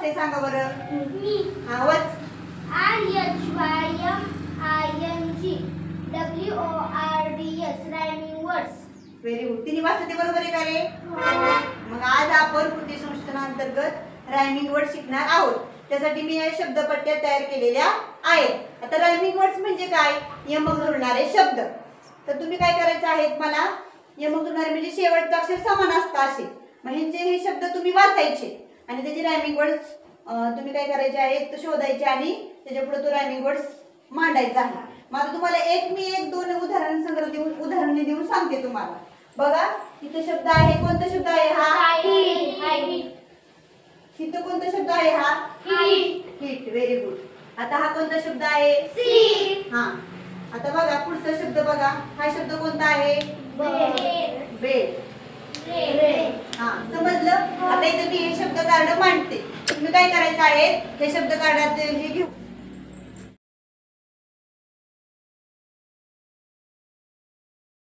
वाचते सांगा बरं. मी. हा वाच. RHYMING rhyming words. Very good. तिने वाचलं ते बरोबर आहे का रे? मग आज आपण कृती संशोधनाअंतर्गत रायमिंग वर्ड शिकणार आहोत. त्यासाठी मी या शब्दपट्ट्या तयार केलेल्या आहेत. आता रायमिंग वर्ड्स म्हणजे काय? यमक जुळणारे शब्द. तर तुम्ही काय करायचं आहे, मला यमक जुळणारे म्हणजे शेवटचं अक्षर समान असतं असे. मग हे शब्द तुम्ही वाचायचे आणि त्याचे रायमिंग वर्ड्स तुम्ही काय करायचे आहेत शोधायचे आणि त्याच्या पुढे तो रायमिंग वर्ड्स मांडायचा आहे. मग आता तुम्हाला एक दोन उदाहरणे देऊन सांगते तुम्हाला. बघा इथे शब्द आहे. कोणता शब्द आहे हा? इथं कोणता शब्द आहे हा? हिट. Very good. आता हा कोणता शब्द आहे? हा. आता बघा पुढचा शब्द बघा. हा शब्द कोणता आहे? बेड. हा समजलं. आता इथे मी हे शब्द कार्ड मांडते. तुम्ही काय करायचं आहे, हे शब्द कार्डाचे हे घेऊ